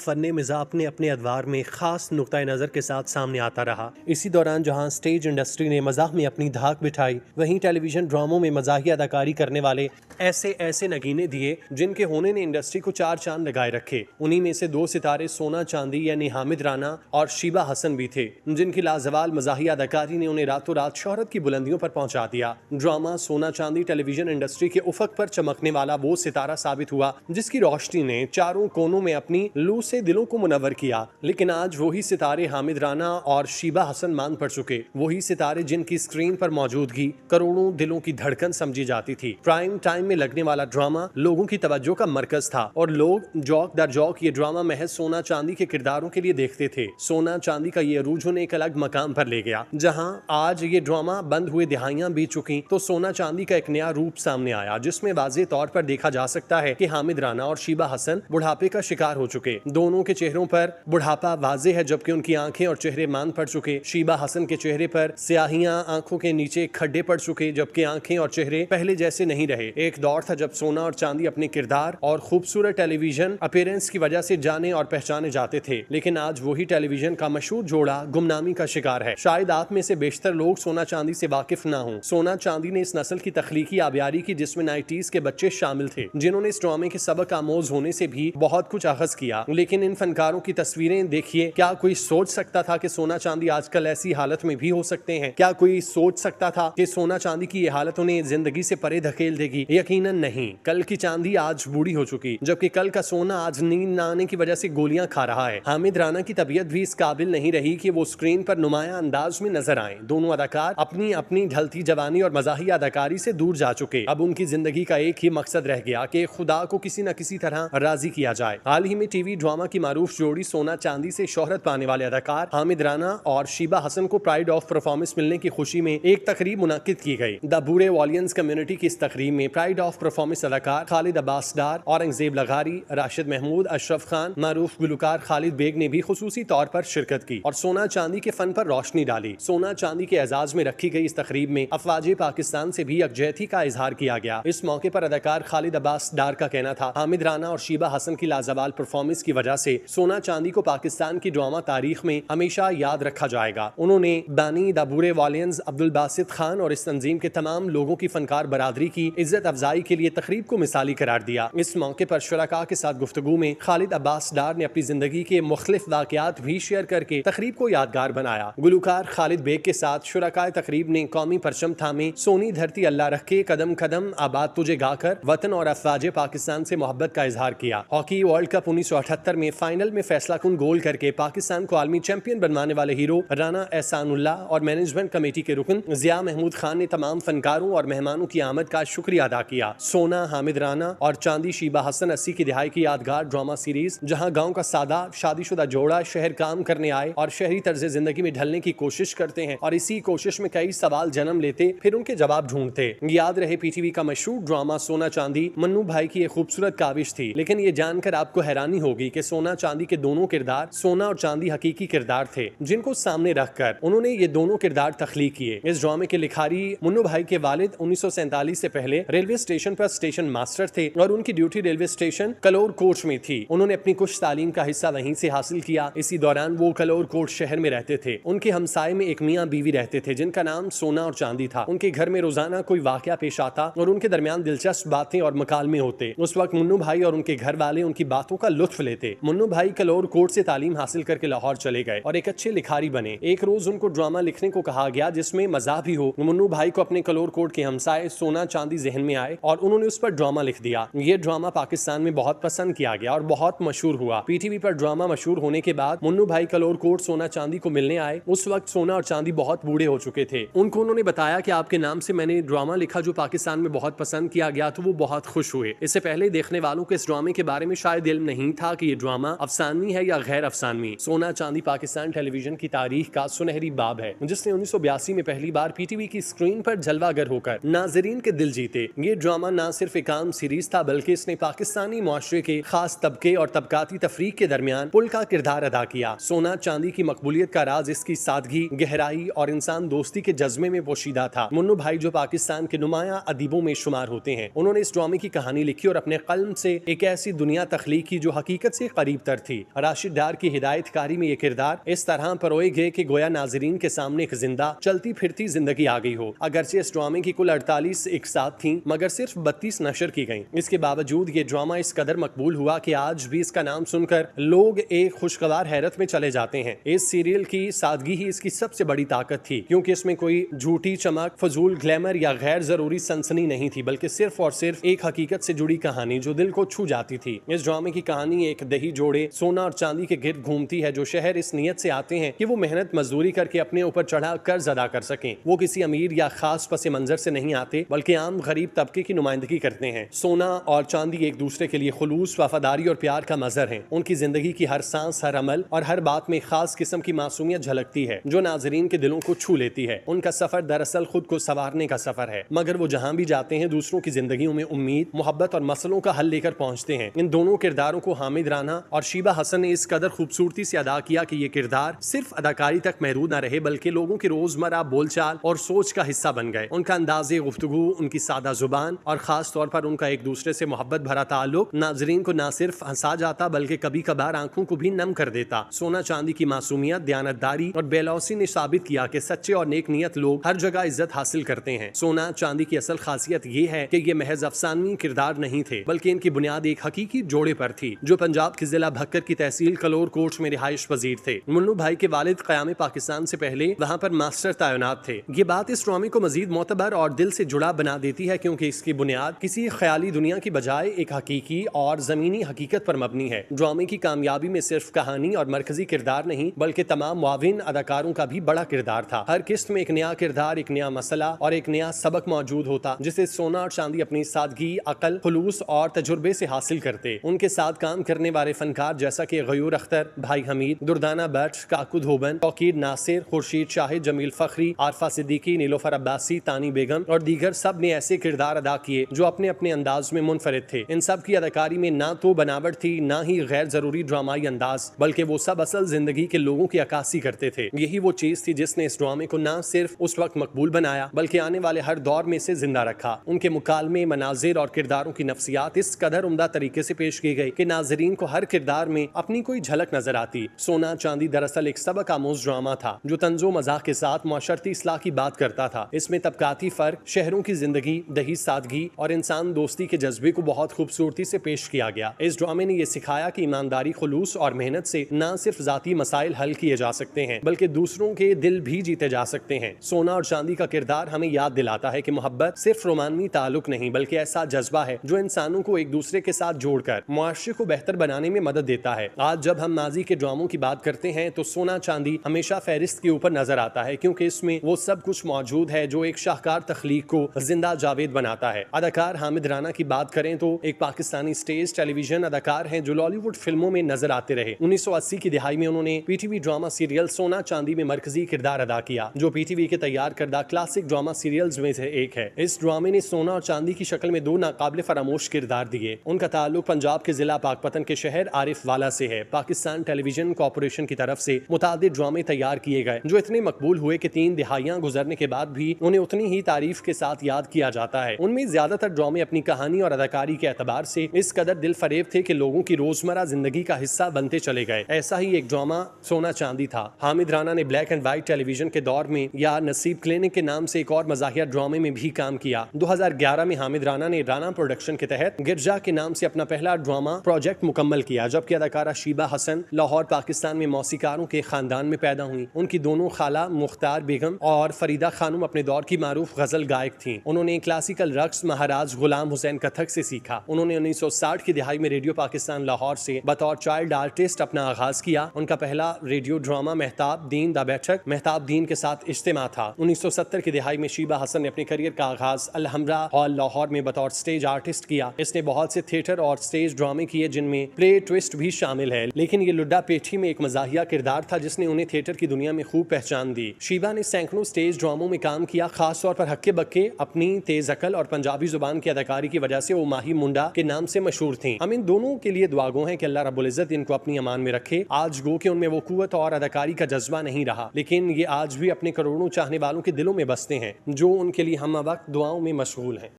फन्ने मिज़ाह अपने अपने अदवार में ख़ास नुक्ता नज़र के साथ सामने आता रहा। इसी दौरान जहां स्टेज इंडस्ट्री ने मज़ाह में अपनी धाक बिठाई, वहीं टेलीविज़न ड्रामों में मज़ाही अदाकारी करने वाले ऐसे ऐसे नगीने दिए जिनके होने ने इंडस्ट्री को चार चांद लगाए रखे। उन्हीं में से दो सितारे सोना चांदी यानी हामिद राना और शीबा हसन भी थे, जिनकी लाजवाल मज़ाही अदाकारी ने उन्हें रातों रात शोहरत की बुलंदियों पर पहुंचा दिया। ड्रामा सोना चांदी टेलीविजन इंडस्ट्री के उफक पर चमकने वाला वो सितारा साबित हुआ जिसकी रोशनी ने चारों कोनों में अपनी लू से दिलों को मुनव्वर किया। लेकिन आज वही सितारे हामिद राना और शीबा हसन मान पड़ चुके, वही सितारे जिनकी स्क्रीन पर मौजूदगी करोड़ों दिलों की धड़कन समझी जाती थी। प्राइम टाइम में लगने वाला ड्रामा लोगों की तवज्जो का मरकज था और लोग जौक दर जौक ये ड्रामा महज सोना चांदी के किरदारों के लिए देखते थे। सोना चांदी का ये अरूज उन्हें एक अलग मकाम पर ले गया। जहां आज ये ड्रामा बंद हुए दिहाइयां बीत चुकी, तो सोना चांदी का एक नया रूप सामने आया जिसमें वाज़ेह तौर पर देखा जा सकता है कि हामिद राना और शीबा हसन बुढ़ापे का शिकार हो चुके। दोनों के चेहरों पर बुढ़ापा वाज़ेह है, जबकि उनकी आंखें और चेहरे मान पड़ चुके। शीबा हसन के चेहरे पर स्याहियां, आंखों के नीचे खड्डे पड़ चुके, जबकि आंखें और चेहरे पहले जैसे नहीं रहे। एक दौर था जब सोना और चांदी अपने किरदार और खूबसूरत टेलीविजन अपीयरेंस की वजह से जाने और पहचाने जाते थे, लेकिन आज वही टेलीविजन का मशहूर जोड़ा गुमनामी का शिकार है। शायद आप में से बेशतर लोग सोना चांदी से वाकिफ ना हों। सोना चांदी ने इस नस्ल की तख्लीकी आबियारी की जिसमें 90s के बच्चे शामिल थे, जिन्होंने इस ड्रामे के सबक आमोज होने से भी बहुत कुछ अखज़ किया। लेकिन इन फनकारों की तस्वीरें देखिए, क्या कोई सोच सकता था कि सोना चांदी आजकल ऐसी हालत में भी हो सकते हैं? क्या कोई सोच सकता था कि सोना चांदी की ये हालत उन्हें जिंदगी से परे धकेल देगी? यकीनन नहीं। कल की चांदी आज बूढ़ी हो चुकी, जबकि कल का सोना आज नींद न आने की वजह से गोलियां खा रहा है। हामिद राना की तबीयत भी इस काबिल नहीं रही कि वो स्क्रीन पर नुमाया अंदाज में नजर आए। दोनों अदाकार अपनी अपनी ढलती जवानी और मज़ाही अदाकारी से दूर जा चुके। अब उनकी जिंदगी का एक ही मकसद रह गया कि खुदा को किसी न किसी तरह राजी किया जाए। हाल ही में टीवी ड्रामा की मारूफ जोड़ी सोना चांदी से शोहरत पाने वाले अदाकार हामिद राना और शीबा हसन को प्राइड ऑफ परफॉर्मेंस मिलने की खुशी में एक तकरीब मुनाकिद की गई। द बूरे वॉलियंस कम्युनिटी की इस तकरीब में प्राइड ऑफ परफॉर्मेंस अदाकार खालिद अब्बास डार, औरंगजेब लगारी, राशिद महमूद, अशरफ खान, मारूफ गुलकार खालिद बेग ने भी खुसूसी तौर पर शिरकत की और सोना चांदी के फन पर रोशनी डाली। सोना चांदी के एजाज में रखी गई इस तकरीब में अफवाज पाकिस्तान से भी यकजहती का इजहार किया गया। इस मौके पर अदाकार खालिद अब्बास डार का कहना था, हामिद राना और शीबा हसन की लाजवाल परफॉर्मेंस की वजह से सोना चांदी को पाकिस्तान की ड्रामा तारीख में हमेशा याद रखा जाएगा। उन्होंने बानी द बूरे वॉलियंस अब्दुल बासित खान और इस तंजीम के तमाम लोगों की फनकार बरादरी की इज्जत अफजाई के लिए तकरीब को मिसाली करार दिया। इस मौके पर शुरका के साथ गुफ्तगू में खालिद अब्बास डार ने अपनी जिंदगी के मुख्तलिफ वाकयात भी शेयर करके तकरीब को यादगार बनाया। गुलकार खालिद बेग के साथ शुरकाए तकरीब ने कौमी परचम थामे सोनी धरती अल्लाह रखे, कदम कदम आबाद तुझे गाकर वतन और अफवाज पाकिस्तान से मोहब्बत का इजहार किया। हॉकी वर्ल्ड कप 1978 में फाइनल में फैसला कुन गोल करके पाकिस्तान को आलमी चैंपियन बनवाने वाले हीरो राना एहसानुल्लाह और मैनेजमेंट कमेटी के रुकन जिया महमूद खान ने तमाम फनकारों और मेहमानों की आमद का शुक्रिया अदा किया। सोना हामिद राना और चांदी शीबा हसन 80 की दिहाई की यादगार ड्रामा सीरीज, जहां गांव का सादा शादीशुदा जोड़ा शहर काम करने आए और शहरी तर्ज जिंदगी में ढलने की कोशिश करते हैं और इसी कोशिश में कई सवाल जन्म लेते, फिर उनके जवाब ढूंढते। याद रहे पीटीवी का मशहूर ड्रामा सोना चांदी मन्नू भाई की एक खूबसूरत काविश थी, लेकिन ये जानकर आपको हैरानी होगी कि सोना चांदी के दोनों किरदार सोना और चांदी हकीकी किरदार थे, जिनको सामने रखकर उन्होंने ये दोनों किरदार तख्लीक किए। इस ड्रामे के लिखारी मुन्नू भाई के वालिद 1947 से पहले रेलवे स्टेशन पर स्टेशन मास्टर थे और उनकी ड्यूटी रेलवे स्टेशन कलोर कोच में थी। उन्होंने अपनी कुछ तालीम का हिस्सा वहीं से हासिल किया। इसी दौरान वो कलोर कोट शहर में रहते थे। उनके हमसाए में एक मियाँ बीवी रहते थे जिनका नाम सोना और चांदी था। उनके घर में रोजाना कोई वाकया पेश आता और उनके दरमियान दिलचस्प बातें और मकालमे होते। उस वक्त मुन्नू भाई और उनके घर वाले उनकी बातों का लुत्फ लेते। मुन्नू भाई कलोर कोट से तालीम हासिल करके लाहौर चले गए और एक अच्छे लिखारी बने। एक रोज उनको ड्रामा लिखने को कहा गया जिसमें मजाक भी हो। मुन्नू भाई को अपने कलोर कोट के हमसाए सोना चांदी जहन में आए और उन्होंने उस पर ड्रामा लिख दिया। ये ड्रामा पाकिस्तान में बहुत पसंद किया गया और बहुत मशहूर हुआ। पीटीवी पर ड्रामा मशहूर होने के बाद मुन्नू भाई कलोर कोट सोना चांदी को मिलने आए। उस वक्त सोना और चांदी बहुत बूढ़े हो चुके थे। उनको उन्होंने बताया कि आपके नाम से मैंने ड्रामा लिखा जो पाकिस्तान में बहुत पसंद किया गया, तो वो बहुत खुश हुए। इससे पहले देखने वालों को इस ड्रामे के बारे में शायद इल्म नहीं था कि ये ड्रामा अफसानी है या गैर अफसानी। सोना चांदी पाकिस्तान टेलीविजन की तारीख का सुनहरी बाब है जिसने 1982 में पहली बार पीटीवी की स्क्रीन पर जलवागर होकर नाजरीन के दिल जीते। ये ड्रामा न सिर्फ एक आम सीरीज था बल्कि इसने पाकिस्तानी मुआशरे के खास तबके और तबकाती तफरीक के दरमियान पुल का किरदार अदा किया। सोना चांदी की मकबूलियत का राज इसकी सादगी, गहराई और इंसान दोस्ती के जज्बे में पोशीदा था। मुन्नू भाई जो पाकिस्तान के नुमाया अदीबों में शुमार होते हैं, उन्होंने इस ड्रामे की कहानी लिखी और अपने कलम से एक ऐसी दुनिया तख्लीक की जो हकीकत से करीब तर थी। राशिद डार की हिदायतकारी में ये किरदार इस तरह परोए गए कि गोया नाजरीन के सामने एक जिंदा चलती फिरती जिंदगी आ गई हो। अगरचे इस ड्रामे की कुल 48 इकसात थी मगर सिर्फ 32 नशर की गयी। इसके बावजूद ये ड्रामा इस कदर मकबूल हुआ कि आज भी इसका नाम सुनकर लोग एक खुशगवार हैरत में चले जाते हैं। इस सीरियल की सादगी ही इसकी सबसे बड़ी ताकत थी, क्योंकि इसमें कोई झूठी चमक, फजूल ग्लैमर या गैर जरूरी सनसनी नहीं थी, बल्कि सिर्फ और सिर्फ एक हकीकत से जुड़ी कहानी जो दिल को छू जाती थी। इस ड्रामे की कहानी एक दही जोड़े सोना और चांदी के गिर्द घूमती है जो शहर इस नियत से आते हैं कि वो मेहनत मजदूरी करके अपने ऊपर चढ़ा कर्ज अदा कर सकें। वो किसी अमीर या खास पसे मंजर से नहीं आते बल्कि आम गरीब तबके की नुमाइंदगी करते हैं। सोना और चांदी एक दूसरे के लिए खुलूस, वफादारी और प्यार का मजहर है। उनकी जिंदगी की हर सांस, हर अमल और हर बात में खास किस्म की मासूमियत झलकती है जो नाजरीन के दिलों को छू लेती है। उनका सफर दरअसल खुद को संवारने का सफर है, मगर वो जहाँ भी जाते हैं दूसरों की जिंदगियों में उम्मीद, मोहब्बत और मसलों का हल लेकर पहुँचते हैं। इन दोनों किरदारों को हामिद राना और शीबा हसन ने इस कदर खूबसूरती से अदा किया कि ये किरदार सिर्फ अदाकारी तक महदूद न रहे बल्कि लोगों की रोजमर्रा बोलचाल और सोच का हिस्सा बन गए। उनका अंदाज़े गुफ्तगू, उनकी सादा जुबान और खास तौर पर उनका एक दूसरे से मोहब्बत भरा ताल्लुक नाजरीन को न सिर्फ हंसा जाता बल्कि कभी कभार आंखों को भी नम कर देता। सोना चांदी की मासूमियत, दयानतदारी और बेलौसी ने साबित किया कि सच्चे और नेक नियत लोग हर जगह इज्जत हासिल करते हैं। सोना चांदी की असल खासियत ये है कि ये महज अफसानी किरदार नहीं थे बल्कि इनकी बुनियाद एक हकीकी जोड़े पर थी जो पंजाब के जिला भक्कर की तहसील कलोर कोट में रिहाइश पजीर थे। मुन्नू भाई के वालिद क़याम पाकिस्तान से पहले वहाँ पर मास्टर तैनात थे। ये बात इस ड्रामे को मजीद मोतबर और दिल से जुड़ा बना देती है क्योंकि इसकी बुनियाद किसी ख्याली दुनिया की बजाय एक हकीकी और जमीनी हकीकत पर मबनी है। ड्रामे की कामयाबी में सिर्फ कहानी और मरकजी किरदार नहीं बल्कि तमाम मुआविन अदाकारों का भी बड़ा किरदार था। हर किस्त में एक नया किरदार, एक नया मसला और एक नया सबक मौजूद होता जिसे सोना और चांदी अपनी सादगी, अकल, खुलूस और तजुर्बे से हासिल करते। उनके साथ काम करने वाले फनकार जैसा कि गयूर अख्तर, भाई हमीद, दुर्दाना भट्ट, काकू धोबन, तौकीर नासिर, खुर्शीद शाहिद, जमील फखरी, आरफा सिद्दीकी, नीलोफर अब्बासी, तानी बेगम और दीगर सब ने ऐसे किरदार अदा किए जो अपने अपने अंदाज में मुनफरिद थे। इन सब की अदाकारी में ना तो बनावट थी ना ही गैर जरूरी ड्रामाई अंदाज, बल्कि वो सब असल जिंदगी के लोगों की अक्कासी करते थे। यही वो चीज थी जिसने इस ड्रामे को ना सिर्फ उस वक्त मकबूल बनाया बल्कि आने वाले हर दौर में से जिंदा रखा। उनके मुकालमे, मनाजिर और किरदारों की नफ्सियात इस कदर उम्दा तरीके से पेश की गई कि नाजरीन को हर किरदार में अपनी कोई झलक नजर आती। सोना चांदी दरअसल एक सबक आमोज ड्रामा था जो तंजो मजाक के साथ मुआशरती इस्लाह की बात करता था। इसमें तबकाती फर्क, शहरों की जिंदगी, दही सादगी और इंसान दोस्ती के जज्बे को बहुत खूबसूरती से पेश किया गया। इस ड्रामे ने यह सिखाया कि ईमानदारी, खुलूस और मेहनत से न सिर्फ जाती मसाइल हल किए जा सकते हैं बल्कि दूसरों के दिल भी जीते जा सकते हैं। सोना और चांदी का किरदार हमें याद दिलाता है कि मोहब्बत सिर्फ रोमानी ताल्लुक नहीं बल्कि ऐसा जज्बा है जो इंसानों को एक दूसरे के साथ जोड़कर मुआशरे को बेहतर बनाने में मदद देता है। आज जब हम माजी के ड्रामों की बात करते हैं तो सोना चांदी हमेशा फहरिस्त के ऊपर नजर आता है क्योंकि इसमें वो सब कुछ मौजूद है जो एक शाहकार तख्लीक को जिंदा जावेद बनाता है। अदाकार हामिद राना की बात करें तो एक पाकिस्तानी स्टेज टेलीविजन अदाकार हैं जो लॉलीवुड फिल्मों में नजर आते रहे। 1980 की दिहाई में उन्होंने पीटीवी ड्रामा सीरियल सोना चांदी में मरकजी किरदार अदा किया जो पीटीवी के तैयार करदा क्लासिक ड्रामा सीरियल्स में से एक है। इस ड्रामे ने सोना और चांदी की शक्ल में दो नाकाबिले फरामोश किरदार दिए। उनका ताल्लुक पंजाब के जिला पाकपतन के शहर आरिफ वाला से है। पाकिस्तान टेलीविजन कॉर्पोरेशन की तरफ से मुतादिद ड्रामे तैयार किए गए जो इतने मकबूल हुए कि 3 दिहाइयां गुजरने के बाद भी उन्हें उतनी ही तारीफ के साथ याद किया जाता है। उनमें ज्यादातर ड्रामे अपनी कहानी और अदाकारी के एतबार से इस कदर दिल फरेब थे कि लोगों की रोजमर्रा जिंदगी का हिस्सा बनते चले गए। ऐसा ही एक ड्रामा सोना चांदी था। हामिद राना ने ब्लैक एंड व्हाइट टेलीविजन के दौर में या नसीब क्लिनिक के नाम से एक और मजाहिया ड्रामे में भी काम किया। 2011 में हामिद राना ने राना प्रोडक्शन के तहत गिरजा के नाम से अपना पहला ड्रामा प्रोजेक्ट मुकम्मल किया, जबकि अदाकारा शीबा हसन लाहौर पाकिस्तान में मौसीकारों के खानदान में पैदा हुई। उनकी दोनों खाला मुख्तार बेगम और फरीदा खानम अपने दौर की मारूफ गजल गायक थीं। उन्होंने क्लासिकल रक्स महाराज गुलाम हुसैन कथक से सीखा। उन्होंने 1960 की दिहाई में रेडियो पाकिस्तान लाहौर से बतौर चाइल्ड आर्टिस्ट अपना आगाज किया। उनका पहला रेडियो ड्रामा मेहताब दीन दा बैठक मेहताब दीन के साथ इज्तिमा था। 1970 की दिहाई में शीबा हसन ने अपने करियर का आगाज अलहमरा हॉल लाहौर में बतौर स्टेज आर्टिस्ट किया। इसने बहुत से थिएटर और स्टेज ड्रामे किए जिनमें प्ले ट्विस्ट भी शामिल है, लेकिन ये लुड्डा पेठी में एक मजाहिया किरदार था जिसने उन्हें थिएटर की दुनिया में खूब पहचान दी। शीबा ने सैकड़ों स्टेज ड्रामों में काम किया, खास तौर पर हक्के बक्के अपनी तेज अकल और पंजाबी जुबान की अदाकारी की वजह से वो माही मुंडा के नाम से मशहूर थी। हम इन दोनों के लिए दुआगो हैं कि अल्लाह रब्बुल इज्जत इनको अपनी अमान में रखे। आज गो के उनमें वो कुव्वत और अदाकारी का जज्बा नहीं रहा, लेकिन ये आज भी अपने करोड़ों चाहने वालों के दिलों में बसते हैं, जो उनके लिए हम वक्त दुआओं में मशगूल हैं।